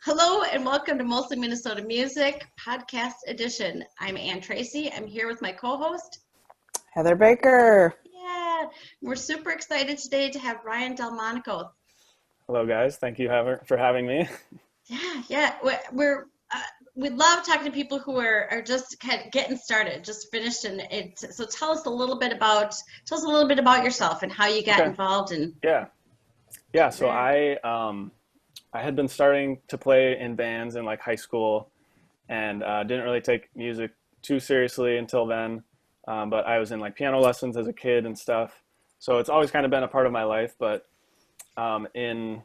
Hello and welcome to Mostly Minnesota Music Podcast Edition. I'm Ann Tracy. I'm here with my co-host, Heather Baker. Yeah, we're super excited today to have Ryan Delmonaco. Hello, guys. Thank you for having me. Yeah. We love talking to people who are just kind of getting started, just finished, and so tell us a little bit about yourself and how you got Okay. involved in Yeah. So that. I had been starting to play in bands in like high school, and didn't really take music too seriously until then. But I was in like piano lessons as a kid and stuff, so it's always kind of been a part of my life. But in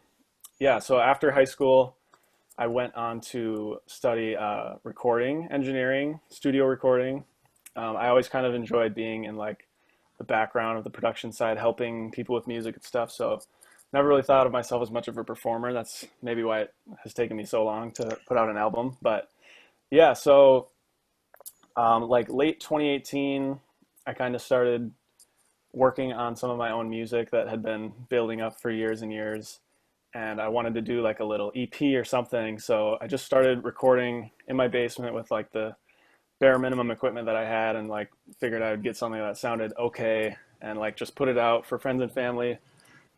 yeah, so after high school, I went on to study recording engineering, studio recording. I always kind of enjoyed being in like the background of the production side, helping people with music and stuff. So never really thought of myself as much of a performer. That's maybe why it has taken me so long to put out an album. But yeah, so like late 2018, I kind of started working on some of my own music that had been building up for years and years. And I wanted to do like a little EP or something. So I just started recording in my basement with like the bare minimum equipment that I had, and like figured I would get something that sounded okay and like just put it out for friends and family,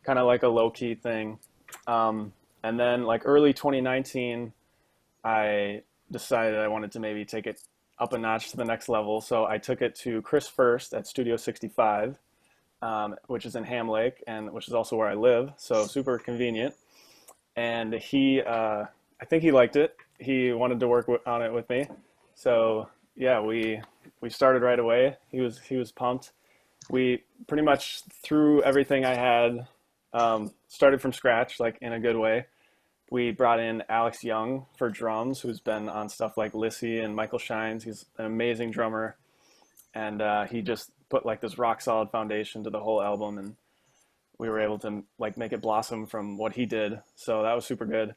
kind of like a low key thing. And then like early 2019, I decided I wanted to maybe take it up a notch to the next level. So I took it to Chris First at Studio 65, which is in Ham Lake, and which is also where I live. So super convenient. And I think he liked it. He wanted to work on it with me. So yeah, we started right away. He was pumped. We pretty much threw everything I had, started from scratch, like in a good way. We brought in Alex Young for drums, who's been on stuff like Lissy and Michael Shines. He's an amazing drummer, and he just put like this rock solid foundation to the whole album, and we were able to like make it blossom from what he did. So that was super good.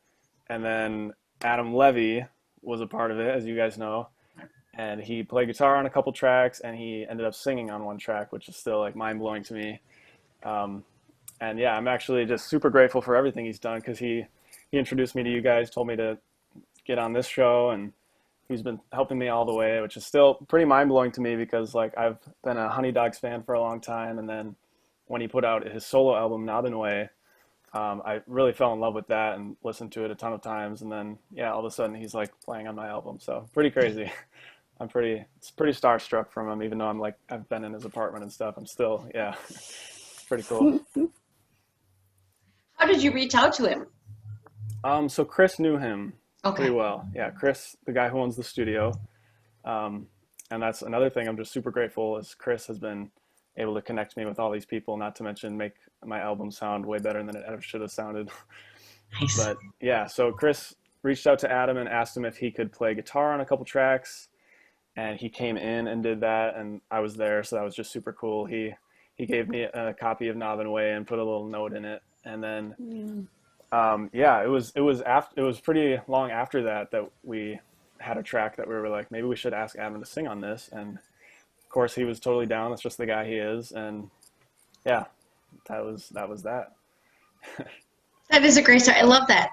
And then Adam Levy was a part of it, as you guys know, and he played guitar on a couple tracks, and he ended up singing on one track, which is still like mind blowing to me. Um, and yeah, I'm actually just super grateful for everything he's done, because he introduced me to you guys, told me to get on this show, and he's been helping me all the way, which is still pretty mind blowing to me, because like I've been a Honey Dogs fan for a long time, and then when he put out his solo album Nobbin Way, I really fell in love with that and listened to it a ton of times, and then yeah, all of a sudden he's like playing on my album, so pretty crazy. It's pretty starstruck from him, even though I've been in his apartment and stuff. I'm still, yeah, it's pretty cool. How did you reach out to him? So Chris knew him pretty Okay. well. Yeah, Chris, the guy who owns the studio. Um, and that's another thing I'm just super grateful is Chris has been able to connect me with all these people, not to mention make my album sound way better than it ever should have sounded. Nice. But yeah, so Chris reached out to Adam and asked him if he could play guitar on a couple tracks, and he came in and did that, and I was there, so that was just super cool. He gave me a copy of Knob and Way and put a little note in it, and then yeah, it was pretty long after that that we had a track that we were like, maybe we should ask Adam to sing on this, and of course he was totally down. That's just the guy he is, and yeah, that was that. That is a great story. I love that.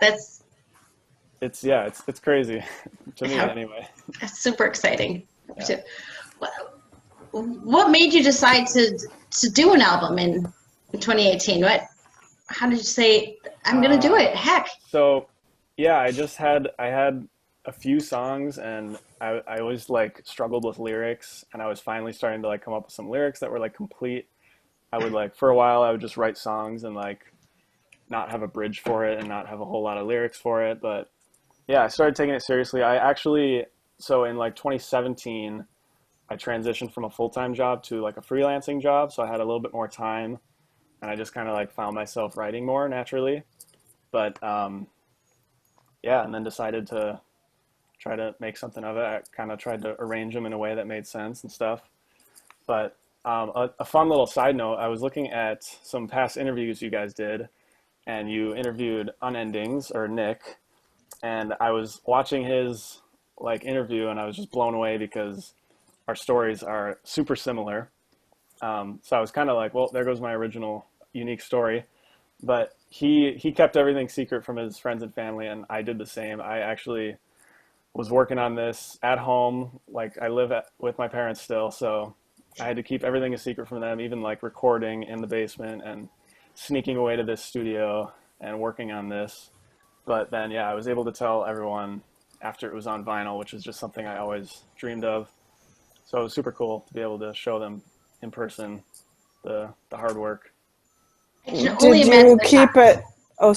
It's crazy to me Yeah, anyway. that's super exciting. Yeah. So, what made you decide to do an album in 2018? How did you say I'm gonna do Uh, it? Heck. so yeah, I had a few songs, and I always like struggled with lyrics, and I was finally starting to like come up with some lyrics that were like complete. I would like for a while I would just write songs and like not have a bridge for it and not have a whole lot of lyrics for it, but yeah, I started taking it seriously. I actually, so in like 2017, I transitioned from a full-time job to like a freelancing job, so I had a little bit more time, and I just kind of like found myself writing more naturally. But yeah, and then decided to try to make something of it. I kind of tried to arrange them in a way that made sense and stuff. But a fun little side note, I was looking at some past interviews you guys did, and you interviewed Unendings or Nick, and I was watching his like interview, and I was just blown away because our stories are super similar. So I was kind of like, well, there goes my original unique story. But he kept everything secret from his friends and family, and I did the same. I actually was working on this at home. Like I live with my parents still, so I had to keep everything a secret from them, even like recording in the basement and sneaking away to this studio and working on this. But then, yeah, I was able to tell everyone after it was on vinyl, which is just something I always dreamed of. So it was super cool to be able to show them in person the hard work. I can only Did imagine you the keep shock. it? Oh,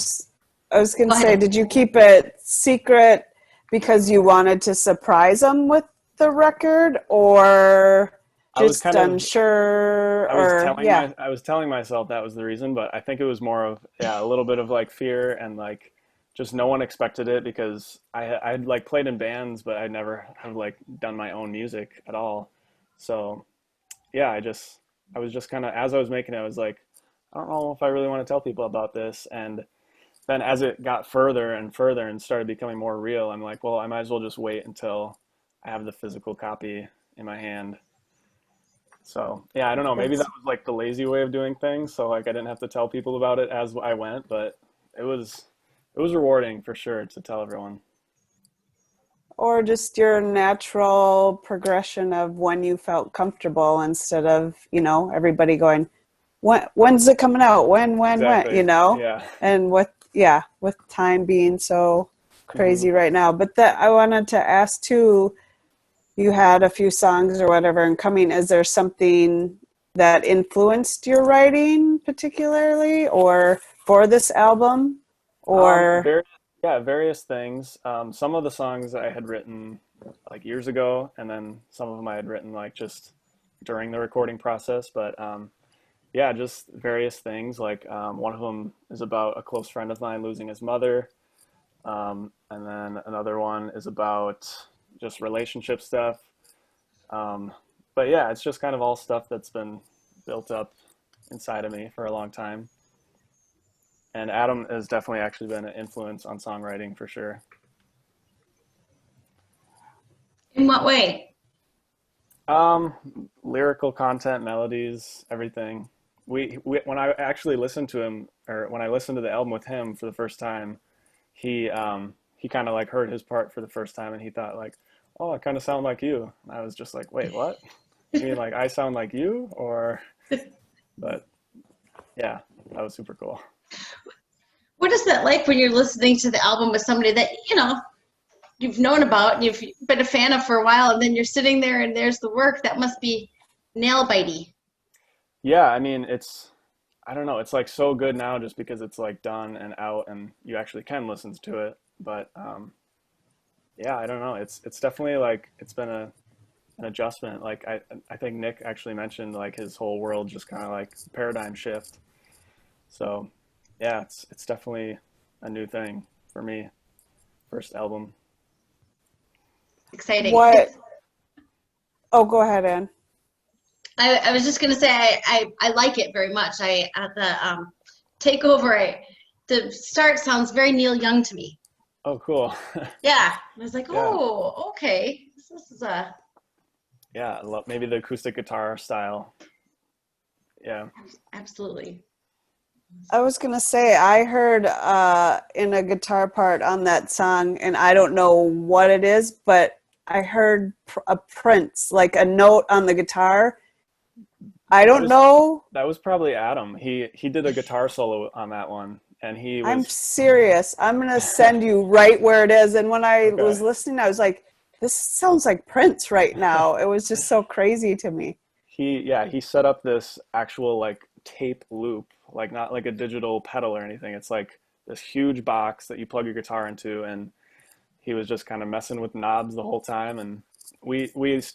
I was going Go to say, ahead. did you keep it secret because you wanted to surprise them with the record, or I was just kind of unsure, or yeah? I was telling myself that was the reason, but I think it was more of, yeah, a little bit of like fear and like just no one expected it because I'd like played in bands, but I never have like done my own music at all. So yeah, I was just kind of, as I was making it, I was like, I don't know if I really want to tell people about this. And then as it got further and further and started becoming more real, I'm like, well, I might as well just wait until I have the physical copy in my hand. So yeah, I don't know. Maybe that That's, was like the lazy way of doing things. So like I didn't have to tell people about it as I went, but it was it was rewarding for sure to tell everyone. or just your natural progression of when you felt comfortable instead of, everybody going, when's it coming out? When, Exactly. Yeah. and with time being so Hmm. crazy right now. But that I wanted to ask too, you had a few songs or whatever and coming, is there something that influenced your writing particularly or for this album? Or Very, yeah, various things. Some of the songs I had written like years ago, and then some of them I had written like just during the recording process. But yeah, just various things. Like one of them is about a close friend of mine losing his mother. And then another one is about just relationship stuff. Um, but yeah, it's just kind of all stuff that's been built up inside of me for a long time. And Adam has definitely actually been an influence on songwriting for sure. In what way? Um, Lyrical content, melodies, everything. We when I actually listened to him, or when I listened to the album with him for the first time, he kind of like heard his part for the first time, and he thought like, "Oh, I kind of sound like you." And I was just like, "Wait, what? You mean like I sound like you?" Or, but yeah, that was super cool. What is that like when you're listening to the album with somebody that, you've known about and you've been a fan of for a while, and then you're sitting there and there's the work that must be nail bitey. Yeah, I mean, I don't know, it's like so good now just because it's like done and out and you actually can listen to it. But yeah, I don't know. It's definitely like it's been an adjustment. Like I think Nick actually mentioned like his whole world just kind of like paradigm shift. So yeah, it's definitely a new thing for me. First album. Exciting. what? Oh, go ahead, Ann. I was just gonna say I like it very much. I at the takeover, the start sounds very Neil Young to me. Oh, cool. Yeah, I was like, Yeah, oh, okay, this is a yeah. I love maybe the acoustic guitar style. Yeah. absolutely. I was gonna say I heard in a guitar part on that song, and I don't know what it is, but I heard a Prince, like a note on the guitar. I That don't was know. that was probably Adam. He did a guitar solo on that one, and he I'm was serious. I'm gonna send you right where it is. And when I okay. was listening, I was like, "This sounds like Prince right now." It was just so crazy to me. He set up this actual like tape loop, like not like a digital pedal or anything. It's like this huge box that you plug your guitar into, and he was just kind of messing with knobs the whole time. And we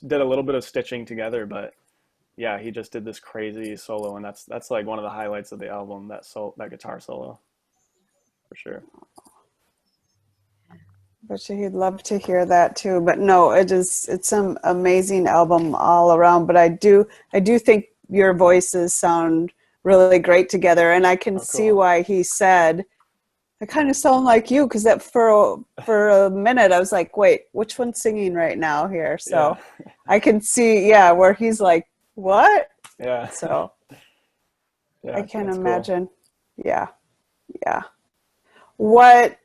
did a little bit of stitching together, but yeah, he just did this crazy solo, and that's like one of the highlights of the album. That guitar solo for sure. But he'd love to hear that too. But no, it's an amazing album all around. But I do think your voices sound really great together, and I can Oh, see cool. why he said I kind of sound like you, because that for a minute I was like, wait, which one's singing right now here? Yeah, So I can see, yeah, where he's like, what? yeah, So I yeah. can That's cool. imagine. Yeah. Yeah. What,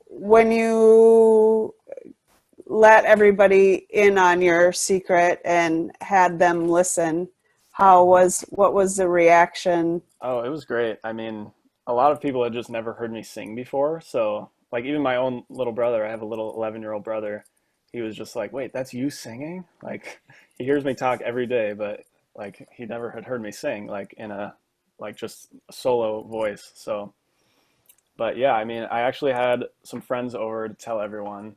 when you let everybody in on your secret and had them listen, what was the reaction? Oh, it was great. I mean, a lot of people had just never heard me sing before. So, like, even my own little brother, I have a little 11-year-old brother. He was just like, wait, that's you singing? Like, he hears me talk every day, but like, he never had heard me sing, like, in a, like, just a solo voice. So, but yeah, I mean, I actually had some friends over to tell everyone,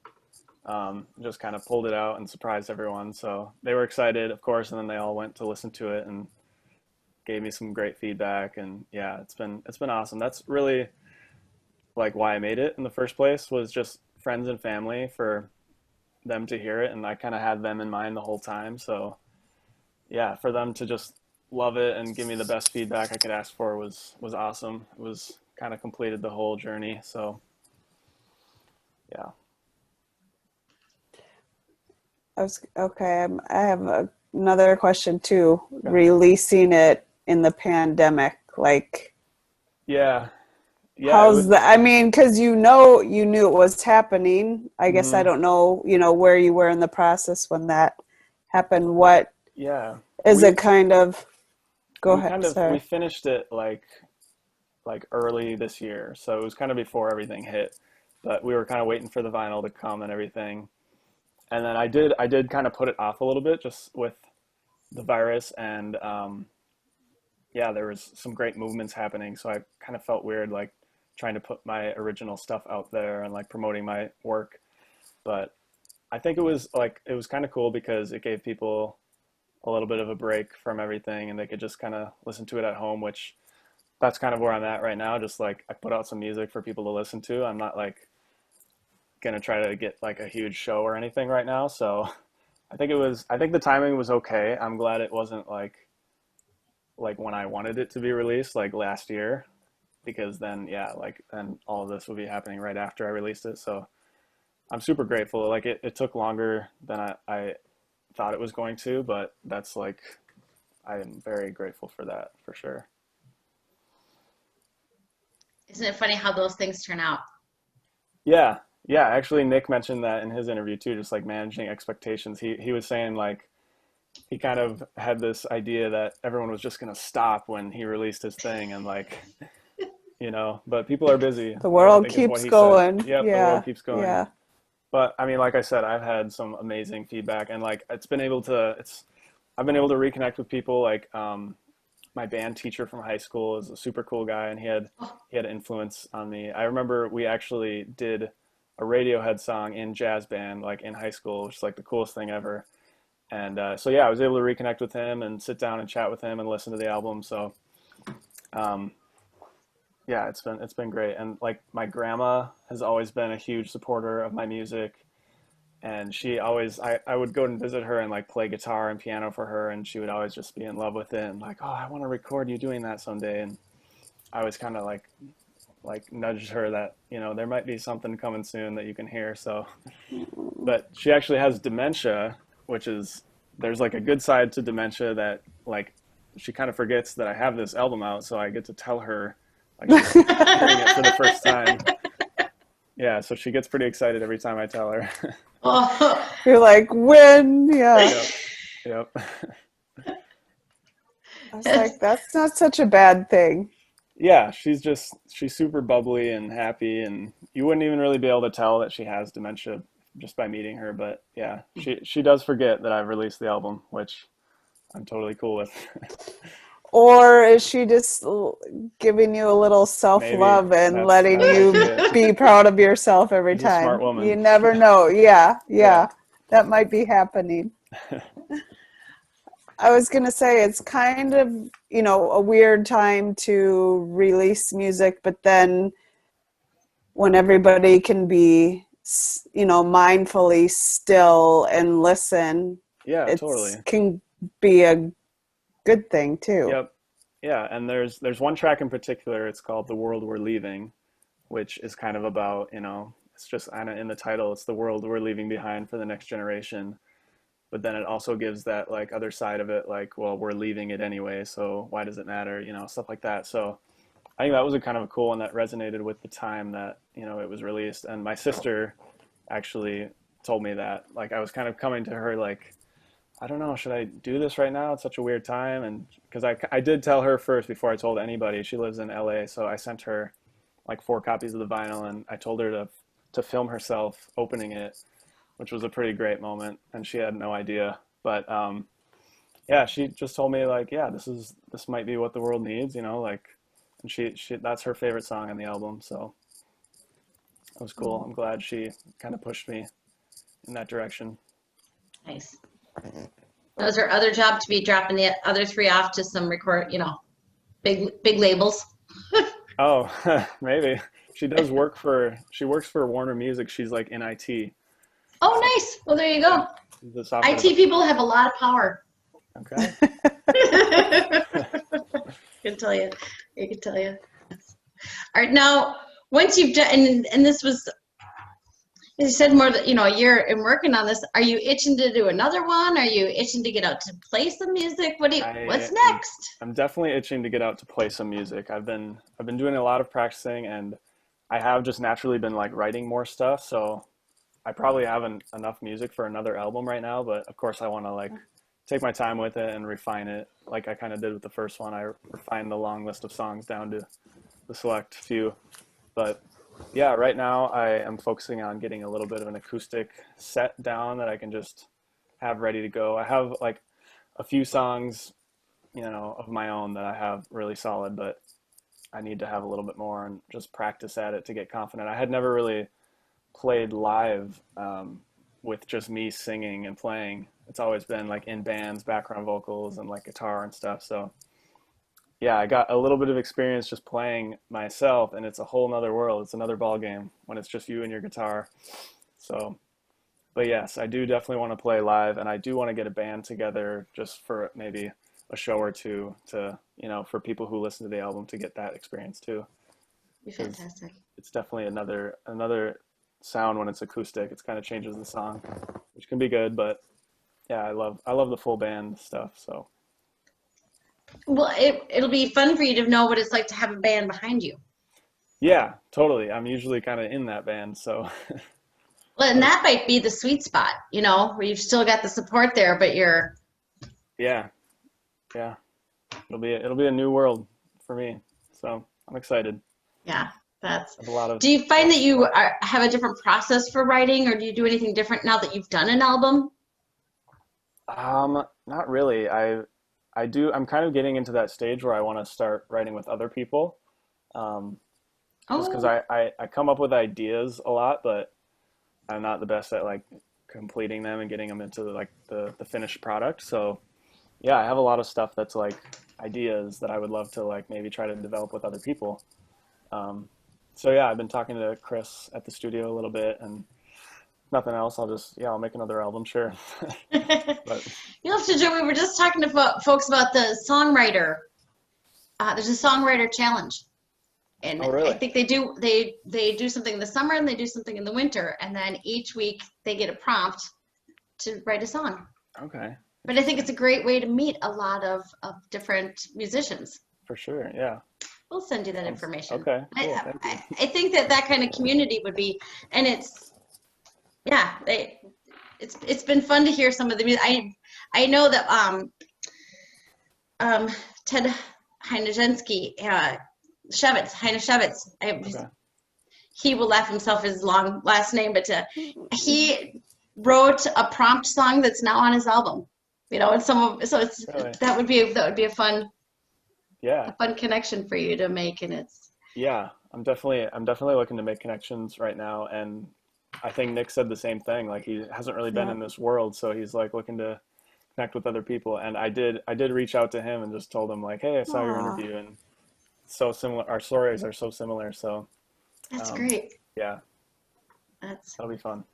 just kind of pulled it out and surprised everyone. So they were excited, of course, and then they all went to listen to it and gave me some great feedback. And yeah, it's been awesome. That's really like why I made it in the first place, was just friends and family, for them to hear it, and I kind of had them in mind the whole time. So yeah, for them to just love it and give me the best feedback I could ask for was awesome. It was kind of completed the whole journey. So yeah. Okay, I have another question too. Okay. Releasing it in the pandemic, like, Yeah. Yeah, it how's was. that? I mean, because you knew it was happening. I guess I Mhm. don't know, where you were in the process when that happened. What Yeah. is We it kind of? Go we ahead, kind of we sorry. finished it like early this year. So it was kind of before everything hit. But we were kind of waiting for the vinyl to come and everything. And then I did kind of put it off a little bit, just with the virus, and yeah, there was some great movements happening, so I kind of felt weird, like trying to put my original stuff out there and like promoting my work. But I think it was kind of cool because it gave people a little bit of a break from everything, and they could just kind of listen to it at home, which that's kind of where I'm at right now. Just like I put out some music for people to listen to. I'm not like gonna try to get like a huge show or anything right now. So I think the timing was okay. I'm glad it wasn't like when I wanted it to be released, like last year, because then yeah, like then all of this would be happening right after I released it. So I'm super grateful. Like it took longer than I thought it was going to, but that's like I am very grateful for that, for sure. Isn't it funny how those things turn out? Yeah. Yeah, actually Nick mentioned that in his interview too, just like managing expectations. He was saying like he kind of had this idea that everyone was just going to stop when he released his thing, and like, but people are busy, The I world think is what keeps he said. going. Yep, the world Yeah, keeps going. yeah. But I mean, like I said, I've had some amazing feedback, and like I've been able to reconnect with people. Like my band teacher from high school is a super cool guy, and Oh, he had influence on me. I remember we actually did a Radiohead song in jazz band, like in high school, which is like the coolest thing ever. And so yeah, I was able to reconnect with him and sit down and chat with him and listen to the album. So um, yeah, it's been great. And like my grandma has always been a huge supporter of my music, and she always I would go and visit her and like play guitar and piano for her, and she would always just be in love with it and like, oh, I want to record you doing that someday. And I was kind of like nudged her that there might be something coming soon that you can hear. So but she actually has dementia, which is there's like a good side to dementia that like she kind of forgets that I have this album out, so I get to tell her like she's hearing it for the first time. Yeah, so she gets pretty excited every time I tell her. oh. You're like, when? Yeah. Yep, yep. I was like, that's not such a bad thing. Yeah, she's super bubbly and happy, and you wouldn't even really be able to tell that she has dementia just by meeting her. But yeah, she does forget that I've released the album, which I'm totally cool with. Or is she just giving you a little Maybe self-love and that's letting that might be you it. be proud of yourself every She's a smart time? You woman. never know. Yeah, Yeah. yeah. That might be happening. I was going to say it's kind of, a weird time to release music, but then when everybody can be, mindfully still and listen, Yeah, it's totally. can be a good thing too. Yep. Yeah, and there's one track in particular, it's called The World We're Leaving, which is kind of about, it's just kind of in the title, it's the world we're leaving behind for the next generation. But then it also gives that like other side of it, like, well, we're leaving it anyway, so why does it matter? Stuff like that. So I think that was a kind of a cool one that resonated with the time that, you know, it was released. And my sister actually told me that, like, I was kind of coming to her like, I don't know, should I do this right now? It's such a weird time. And because I did tell her first before I told anybody. She lives in LA, so I sent her like 4 copies of the vinyl, and I told her to film herself opening it, which was a pretty great moment, and she had no idea. But yeah, she just told me like, yeah, this might be what the world needs, you know, like, and she that's her favorite song on the album, so it was cool. I'm glad she kind of pushed me in that direction. Nice. That was her other job, to be dropping the other 3 off to some record, you know, big labels. Oh, maybe. She works for Warner Music. She's like in IT. Oh, nice. Well, there you go. The software. IT people have a lot of power. Okay. I can tell you. I can tell you. All right, now once you've done, and this was, you said more than, you know, a year in working on this. Are you itching to do another one? Are you itching to get out to play some music? What's next? I'm definitely itching to get out to play some music. I've been doing a lot of practicing, and I have just naturally been like writing more stuff. So I probably haven't enough music for another album right now, but of course I want to like take my time with it and refine it, like I kind of did with the first one. I refined the long list of songs down to the select few. But yeah, right now I am focusing on getting a little bit of an acoustic set down that I can just have ready to go. I have like a few songs, you know, of my own that I have really solid, but I need to have a little bit more and just practice at it to get confident. I had never really played live with just me singing and playing. It's always been like in bands, background vocals and like guitar and stuff. So yeah, I got a little bit of experience just playing myself, and it's a whole nother world. It's another ball game when it's just you and your guitar. So, but yes, I do definitely want to play live, and I do want to get a band together just for maybe a show or two to, you know, for people who listen to the album to get that experience too. Be fantastic. It's definitely another sound when it's acoustic. It kind of changes the song, which can be good, but yeah, I love the full band stuff, so. Well, it'll be fun for you to know what it's like to have a band behind you. Yeah, totally. I'm usually kind of in that band, so. Well, and that might be the sweet spot, you know, where you've still got the support there, but you're. Yeah. It'll be a new world for me, so I'm excited. Yeah, that's. A lot of. Do you find that you have a different process for writing, or do you do anything different now that you've done an album? Not really. I'm kind of getting into that stage where I want to start writing with other people. Just because I come up with ideas a lot, but I'm not the best at like completing them and getting them into like the finished product. So yeah, I have a lot of stuff that's like ideas that I would love to like maybe try to develop with other people. So yeah, I've been talking to Chris at the studio a little bit, and nothing else. I'll make another album, sure. But You'll have to do. We were just talking to folks about the songwriter. There's a songwriter challenge, and oh, really? I think they do something in the summer and they do something in the winter, and then each week they get a prompt to write a song. Okay. But I think it's a great way to meet a lot of different musicians. For sure, yeah. We'll send you that information. Okay. Cool. I think that kind of community would be, and it's. Yeah, it's been fun to hear some of the music. I know that Ted Heinezensky, Heineshevitz, Okay. he will laugh himself his long last name, but he wrote a prompt song that's now on his album. You know, and it's Really? that would be a fun connection for you to make, and it's. Yeah, I'm definitely looking to make connections right now, and I think Nick said the same thing. Like he hasn't really been in this world, so he's like looking to connect with other people. And I did reach out to him and just told him like, hey, I saw your interview, and so similar. Our stories are so similar. So That's great. Yeah, that'll be fun.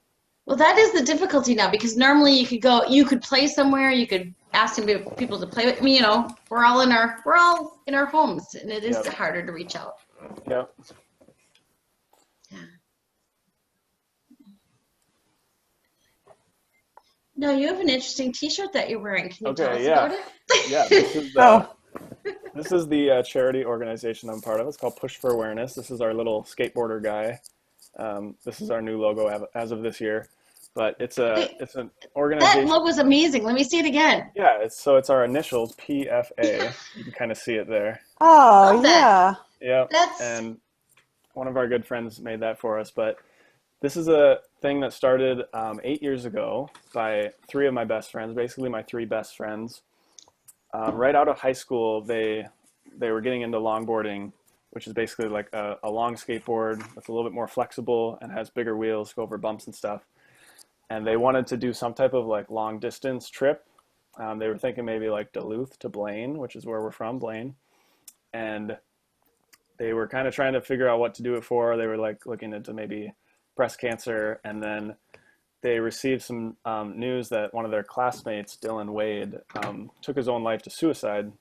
Well, that is the difficulty now, because normally you could play somewhere, you could ask people to play with me. You know, we're all in our homes, and it is harder to reach out. Yep. Yeah. No, you have an interesting T-shirt that you're wearing. Can you tell us about it? Yeah, this is This is the charity organization I'm part of. It's called Push for Awareness. This is our little skateboarder guy. This is our new logo as of this year. But it's Wait, an that organization. logo's amazing. Let me see it again. Yeah, it's our initials, PFA. You can kind of see it there. Oh, Love that. yeah. Yep. That's And one of our good friends made that for us. But this is a thing that started 8 years ago by three of my best friends, basically my three best friends. Right out of high school, they were getting into longboarding, which is basically like a long skateboard that's a little bit more flexible and has bigger wheels, go over bumps and stuff. And they wanted to do some type of like long distance trip. They were thinking maybe like Duluth to Blaine, which is where we're from, Blaine. And they were kind of trying to figure out what to do it for. They were like looking into maybe breast cancer. And then they received some news that one of their classmates, Dylan Wade, took his own life to suicide.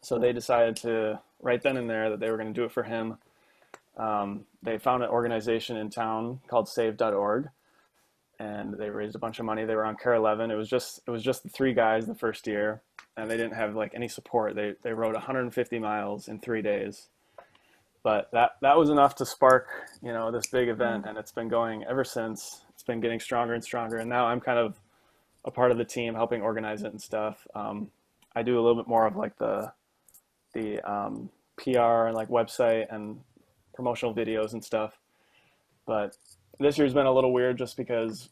So they decided to, right then and there, that they were going to do it for him. They found an organization in town called save.org, and they raised a bunch of money. They were on Care 11. It was just the three guys the first year, and they didn't have like any support. They rode 150 miles in 3 days. But that was enough to spark, this big event, and it's been going ever since. It's been getting stronger and stronger, and now I'm kind of a part of the team helping organize it and stuff. I do a little bit more of like the PR and like website and promotional videos and stuff. But this year's been a little weird just because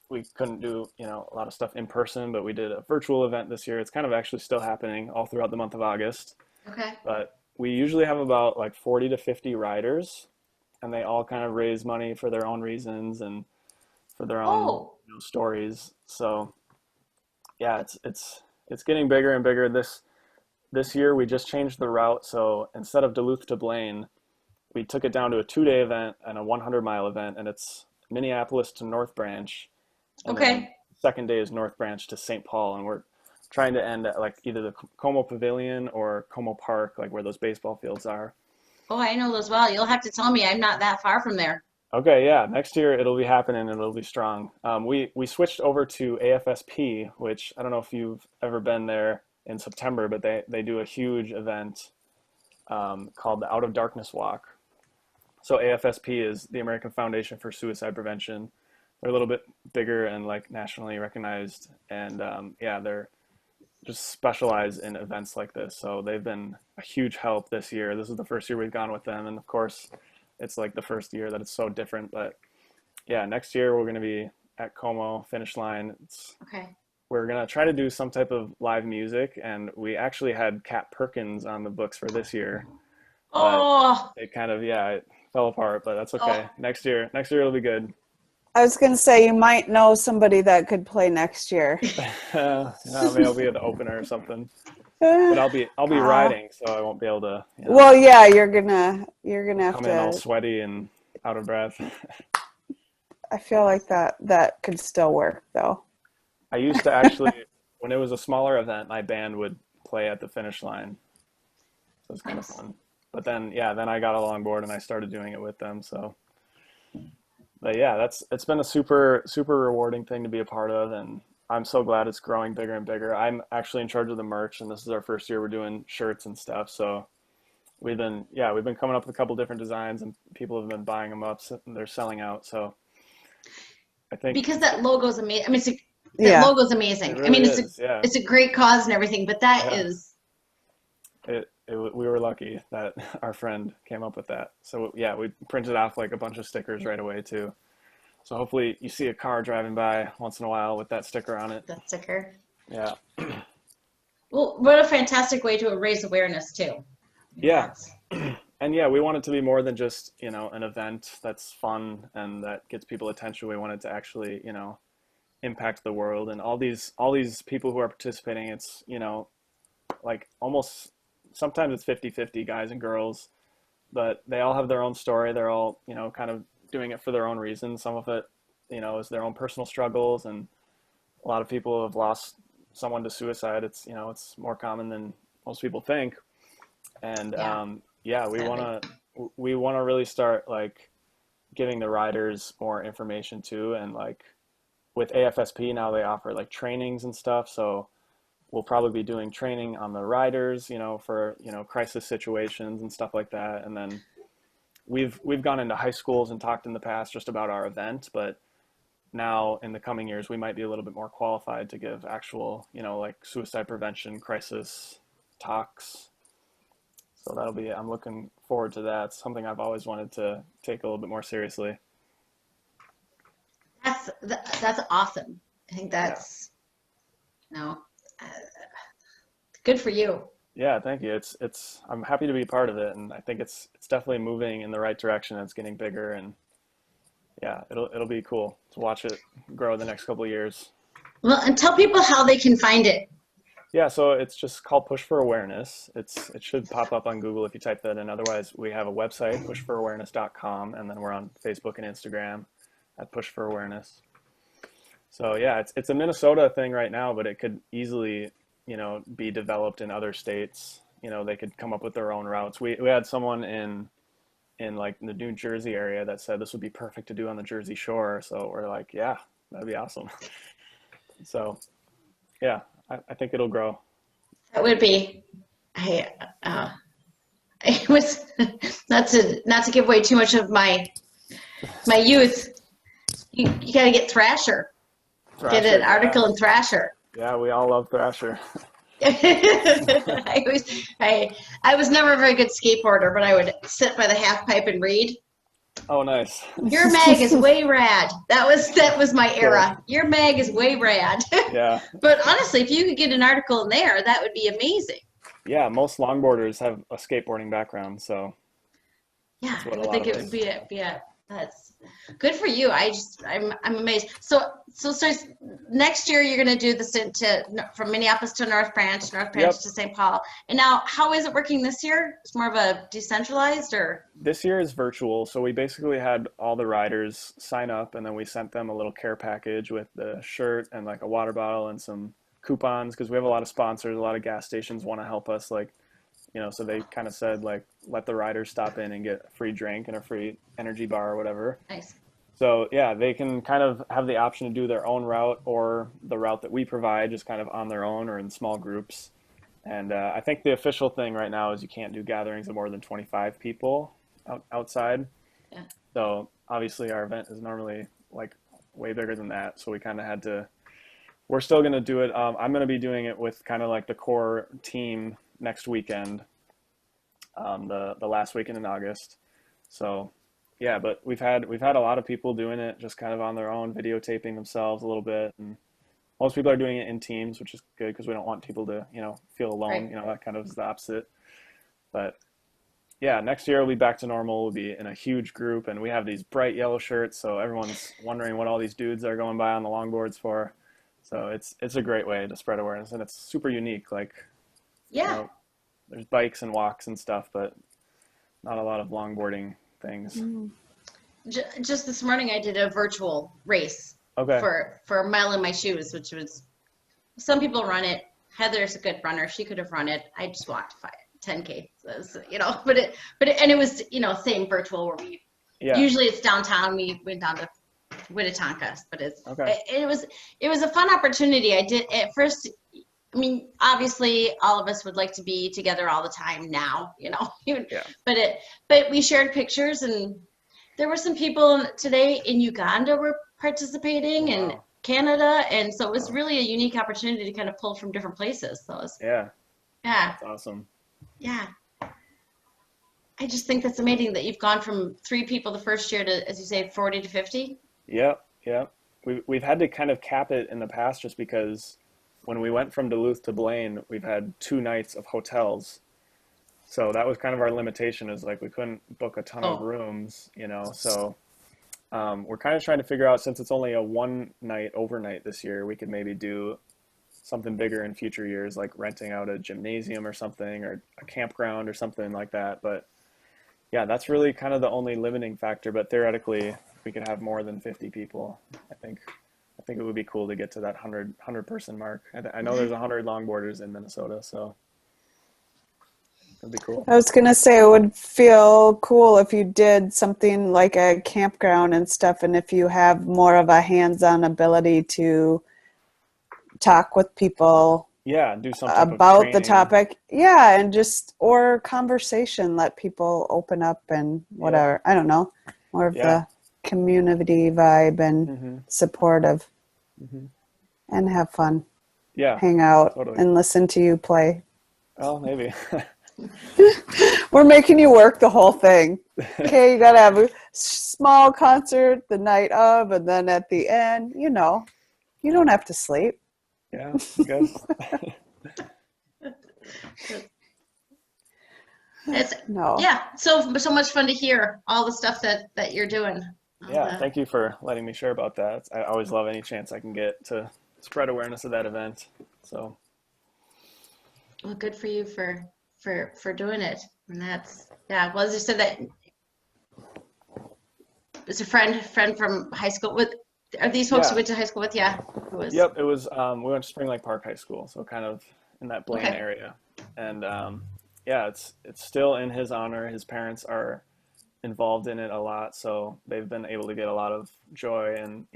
we couldn't do, a lot of stuff in person, but we did a virtual event this year. It's kind of actually still happening all throughout the month of August. okay. But we usually have about like 40 to 50 riders, and they all kind of raise money for their own reasons and for their own Oh, stories. So yeah, it's getting bigger and bigger. This year we just changed the route. So instead of Duluth to Blaine, we took it down to a 2-day event and a 100-mile event, and it's Minneapolis to North Branch, and then okay. second day is North Branch to St. Paul, and we're trying to end at like either the Como Pavilion or Como Park, like where those baseball fields are. Oh, I know those well. You'll have to tell me. I'm not that far from there. Okay, yeah, next year it'll be happening and it'll be strong. We switched over to AFSP, which I don't know if you've ever been there in September, but they do a huge event called the Out of Darkness Walk. So AFSP is the American Foundation for Suicide Prevention. They're a little bit bigger and like nationally recognized, and yeah, they're just specialized in events like this. So they've been a huge help this year. This is the first year we've gone with them, and of course, it's like the first year that it's so different. But yeah, next year we're going to be at Como finish line. Okay. We're going to try to do some type of live music, and we actually had Kat Perkins on the books for this year, but Oh, it kind of, yeah, it fell apart, but that's okay. oh, Next year it'll be good. I was going to say you might know somebody that could play next year. Yeah, maybe I'll be at the opener or something, but I'll be riding, so I won't be able to, Well, yeah, you're gonna have come in all to. sweaty and out of breath. I feel like that could still work though. I used to actually, when it was a smaller event, my band would play at the finish line. So it was kind of nice. fun. But then, yeah, then I got a longboard and I started doing it with them. So, but yeah, it's been a super, super rewarding thing to be a part of. And I'm so glad it's growing bigger and bigger. I'm actually in charge of the merch, and this is our first year we're doing shirts and stuff. So we've been coming up with a couple different designs, and people have been buying them up, and they're selling out. So I think Because that logo's amazing. I mean, that Yeah. logo's it amazing. I really mean, is. Yeah. it's a great cause and everything, but that Yeah. is We were lucky that our friend came up with that. So yeah, we printed off like a bunch of stickers right away too. So hopefully you see a car driving by once in a while with that sticker on it. that sticker. Yeah. Well, what a fantastic way to raise awareness too. Yeah. That's- And yeah, we want it to be more than just, an event that's fun and that gets people attention. We want it to actually, impact the world, and all these people who are participating, it's, like almost sometimes it's 50-50 guys and girls, but they all have their own story. They're all, kind of doing it for their own reasons. Some of it, is their own personal struggles, and a lot of people have lost someone to suicide. It's, it's more common than most people think. And Yeah, yeah, sadly. we want to really start like giving the riders more information too, and like with AFSP now they offer like trainings and stuff. So we'll probably be doing training on the riders, for, crisis situations and stuff like that. And then we've gone into high schools and talked in the past just about our event, but now in the coming years, we might be a little bit more qualified to give actual, like suicide prevention, crisis talks. So I'm looking forward to that. It's something I've always wanted to take a little bit more seriously. That's awesome. I think that's, good for you. Yeah, thank you. I'm happy to be part of it, and I think it's definitely moving in the right direction. It's getting bigger, and yeah, it'll be cool to watch it grow the next couple of years. Well, and tell people how they can find it. Yeah, so it's just called Push for Awareness. It should pop up on Google if you type that in. Otherwise, we have a website, pushfораwareness.com, and then we're on Facebook and Instagram at Push for Awareness. So yeah, it's a Minnesota thing right now, but it could easily, be developed in other states. They could come up with their own routes. We had someone in like the New Jersey area that said this would be perfect to do on the Jersey Shore. So we're like, yeah, that'd be awesome. So yeah, I think it'll grow. That would be. It was not to give away too much of my youth. You got to get Thrasher. Get an article in Thrasher. Yeah, we all love Thrasher. I was never a very good skateboarder, but I would sit by the half pipe and read. Oh, nice. Your mag is way rad. That was my era. Cool. Your mag is way rad. Yeah. But honestly, if you could get an article in there, that would be amazing. Yeah, most longboarders have a skateboarding background, so. Yeah, I would think it would be a that's good for you. I'm amazed. So next year you're going to do the stint from Minneapolis to North Branch to St. Paul. And now, how is it working this year? It's more of a decentralized, or? This year is virtual. So we basically had all the riders sign up, and then we sent them a little care package with the shirt and like a water bottle and some coupons, because we have a lot of sponsors. A lot of gas stations want to help us, so they kind of said, let the riders stop in and get a free drink and a free energy bar or whatever. Nice. So yeah, they can kind of have the option to do their own route or the route that we provide, just kind of on their own or in small groups. And I think the official thing right now is you can't do gatherings of more than 25 people outside. Yeah. So obviously our event is normally way bigger than that. So we kind of had to, we're still going to do it. I'm going to be doing it with kind of like the core team next weekend, the last weekend in August. So yeah, but we've had a lot of people doing it just kind of on their own, videotaping themselves a little bit, and most people are doing it in teams, which is good because we don't want people to feel alone. Right. That kind of is the opposite. But yeah, next year we'll be back to normal. We'll be in a huge group, and we have these bright yellow shirts, so everyone's wondering what all these dudes are going by on the longboards for. So it's a great way to spread awareness, and it's super unique. Yeah. There's bikes and walks and stuff, but not a lot of longboarding things. Mm. Just this morning, I did a virtual race. Okay. For a mile in my shoes, which was, some people run it. Heather's a good runner; she could have run it. I just walked 10K. So, but it was same virtual where we usually it's downtown. We went down to Winnetonka, but it was a fun opportunity. I did at first. I mean, obviously, all of us would like to be together all the time now, Yeah. But we shared pictures, and there were some people today in Uganda were participating, and Canada, and so it was really a unique opportunity to kind of pull from different places. So yeah, that's awesome. Yeah, I just think that's amazing that you've gone from 3 people the first year to, as you say, 40 to 50. Yeah. We've had to kind of cap it in the past just because when we went from Duluth to Blaine, we've had 2 nights of hotels. So that was kind of our limitation, is we couldn't book a ton of rooms, so we're kind of trying to figure out, since it's only a 1-night overnight this year, we could maybe do something bigger in future years, like renting out a gymnasium or something, or a campground or something like that. But yeah, that's really kind of the only limiting factor. But theoretically, we could have more than 50 people. I think it would be cool to get to that 100 person mark. I know there's 100 longboarders in Minnesota, so that'd be cool. I was going to say, it would feel cool if you did something like a campground and stuff, and if you have more of a hands-on ability to talk with people Yeah, do some type of about the training. topic. Yeah, and just, or conversation, let people open up and Yeah, whatever. I don't know. More of yeah. the community vibe and Hmm. supportive Hmm. and have fun. Yeah, Hang out totally. and listen to you play. Oh, maybe. We're making you work the whole thing. Okay, you gotta have a small concert the night of, and then at the end, you don't have to sleep. Yeah, I guess. It's No. yeah, so much fun to hear all the stuff that you're doing. All Yeah, the thank you for letting me share about that. I always love any chance I can get to spread awareness of that event. So, well, good for you for doing it. And that's yeah. Well, as you said, that it's a friend from high school. With are these folks you yeah. went to high school with? Yeah, it was Yep, it was we went to Spring Lake Park High School, so kind of in that Blaine okay. area. And yeah, it's still in his honor. His parents are involved in it a lot, so they've been able to get a lot of joy and,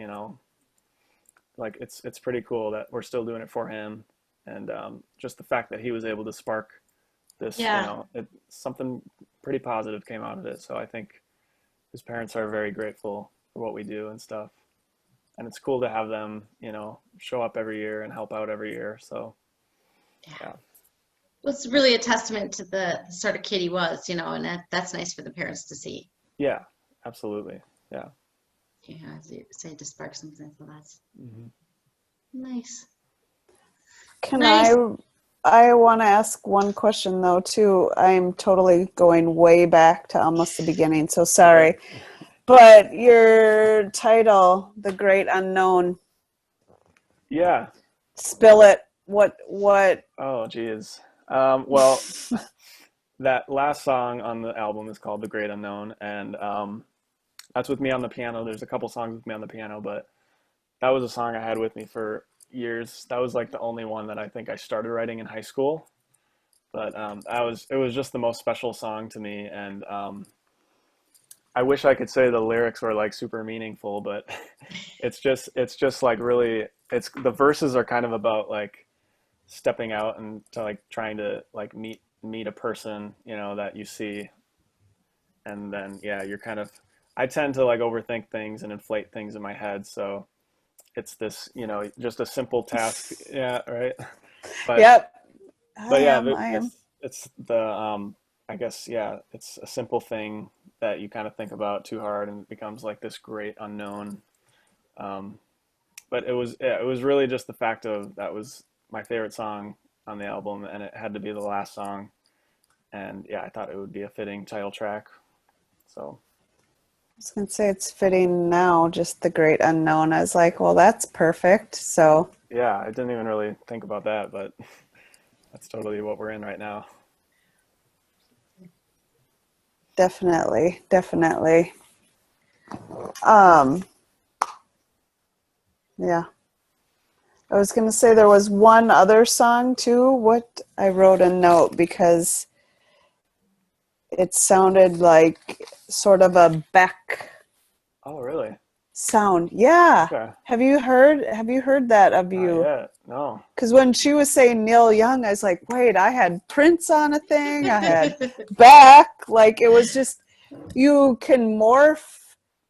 like it's pretty cool that we're still doing it for him. And just the fact that he was able to spark this, Yeah, something pretty positive came out of it. So I think his parents are very grateful for what we do and stuff. And it's cool to have them, show up every year and help out every year. So yeah. yeah, Well, it's really a testament to the sort of kid he was, and that's nice for the parents to see. yeah, absolutely, yeah. Yeah, as you say, to spark something. So that's Hmm. nice. Can Nice. I want to ask one question though too. I'm totally going way back to almost the beginning, so Okay. sorry. But your title, The Great Unknown, Yeah. spill it. What Oh, geez. Well, that last song on the album is called "The Great Unknown," and that's with me on the piano. There's a couple songs with me on the piano, but that was a song I had with me for years. That was like the only one that I think I started writing in high school. But it was just the most special song to me, and I wish I could say the lyrics were like super meaningful, but it's just like really, it's the verses are kind of about like stepping out and to like trying to like meet a person, that you see, and then yeah, you're kind of, I tend to like overthink things and inflate things in my head, so it's this, just a simple task. Yeah, right. but Yep. I but yeah, am. I am. it's the I guess, yeah, it's a simple thing that you kind of think about too hard and it becomes like this great unknown. Um, but it was really just the fact of that was my favorite song on the album, and it had to be the last song. And yeah, I thought it would be a fitting title track. So I was gonna say it's fitting now, just The Great Unknown. I was like, well, that's perfect. So yeah, I didn't even really think about that, but that's totally what we're in right now. definitely, definitely. Um, yeah. I was gonna say there was one other song too. What I wrote a note because it sounded like sort of a Beck Oh, really? sound. Yeah. Okay. Have you heard that of Not you? yet. No. Because when she was saying Neil Young, I was like, wait, I had Prince on a thing. I had Beck. Like it was just, you can morph.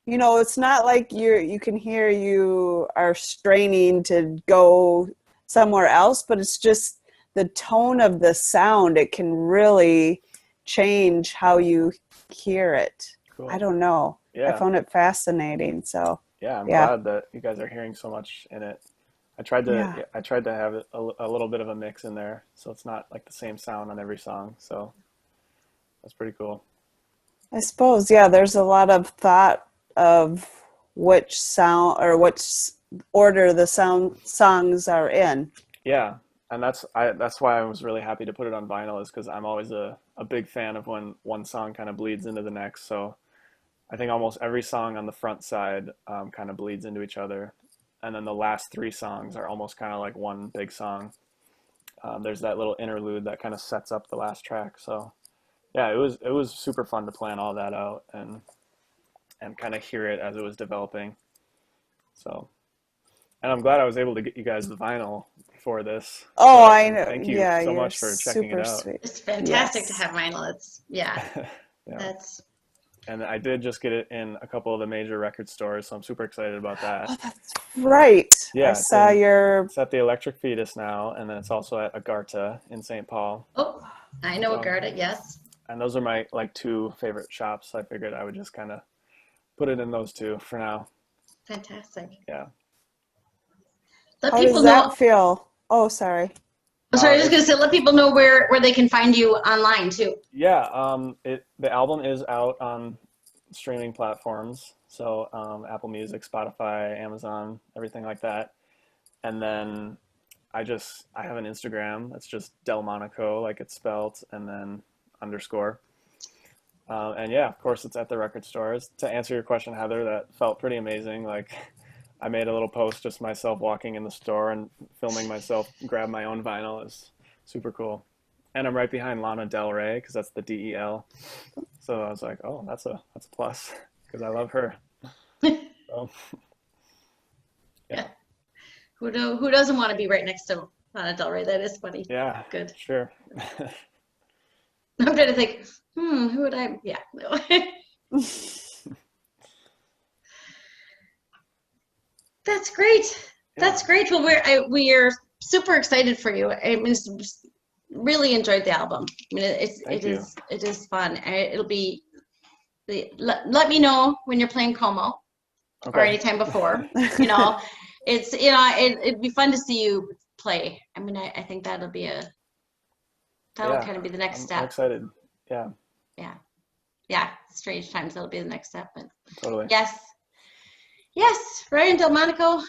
It's not like you can hear you are straining to go somewhere else, but it's just the tone of the sound. It can really change how you hear it. I Cool. don't know. I Yeah. found it fascinating. So, Yeah, I'm yeah, glad that you guys are hearing so much in it. yeah. I tried to have a little bit of a mix in there, so it's not like the same sound on every song. So that's pretty cool. I suppose, yeah, there's a lot of thought of which sound or which order the sound songs are in. Yeah, and that's why I was really happy to put it on vinyl, is because I'm always a big fan of when one song kind of bleeds into the next. So I think almost every song on the front side kind of bleeds into each other, and then the last three songs are almost kind of like one big song. There's that little interlude that kind of sets up the last track. So yeah, it was super fun to plan all that out and kind of hear it as it was developing. So And I'm glad I was able to get you guys the vinyl for this. Oh, So, I know. thank you Yeah, so you're much for checking it super out. sweet. It's fantastic to Yes. have vinyl. It's yeah, Yeah. that's And I did just get it in a couple of the major record stores, so I'm super excited about that. Oh, that's right. Yeah, I it's saw in- your. It's at the Electric Fetus now, and then it's also at Agartha in St. Paul. oh, I know So, Garda, yes. and those are my like two favorite shops. So I figured I would just kind of put it in those two for now. Fantastic. Yeah. Let How people does know. that feel? Oh, sorry. Oh, sorry, I was It's gonna say let people know where they can find you online too. Yeah, the album is out on streaming platforms, so Apple Music, Spotify, Amazon, everything like that. And then I have an Instagram. That's just Delmonaco, like it's spelled, and then underscore. And yeah, of course, it's at the record stores. To answer your question, Heather, that felt pretty amazing. Like I made a little post just myself walking in the store and filming myself grab my own vinyl is super cool. And I'm right behind Lana Del Rey because that's the DEL. So I was like, oh, that's a plus because I love her. So yeah, Who doesn't want to be right next to Lana Del Rey? That is funny. yeah, Good. sure. I'm trying to think, who would I? Yeah. No. That's great. That's Yeah, great. Well, we are super excited for you. I mean, really enjoyed the album. I mean, thank you. it is fun. It'll be let me know when you're playing Como or Okay. anytime before. You know, it'd be fun to see you play. I mean, I think that'll Yeah, kind of be the next I'm step. excited. Yeah, Yeah. Yeah. Strange Times. That'll be the next step. But totally. yes. Yes, Ryan Delmonaco,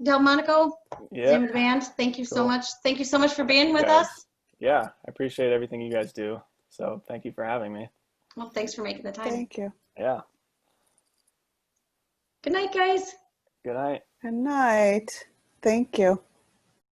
Delmonaco, name of Yep. the band. Thank you so Cool. much. Thank you so much for Thank being you with guys. us. Yeah, I appreciate everything you guys do. So thank you for having me. Well, thanks for making the time. Thank you. Yeah. Good night, guys. Good night. Good night. Thank you.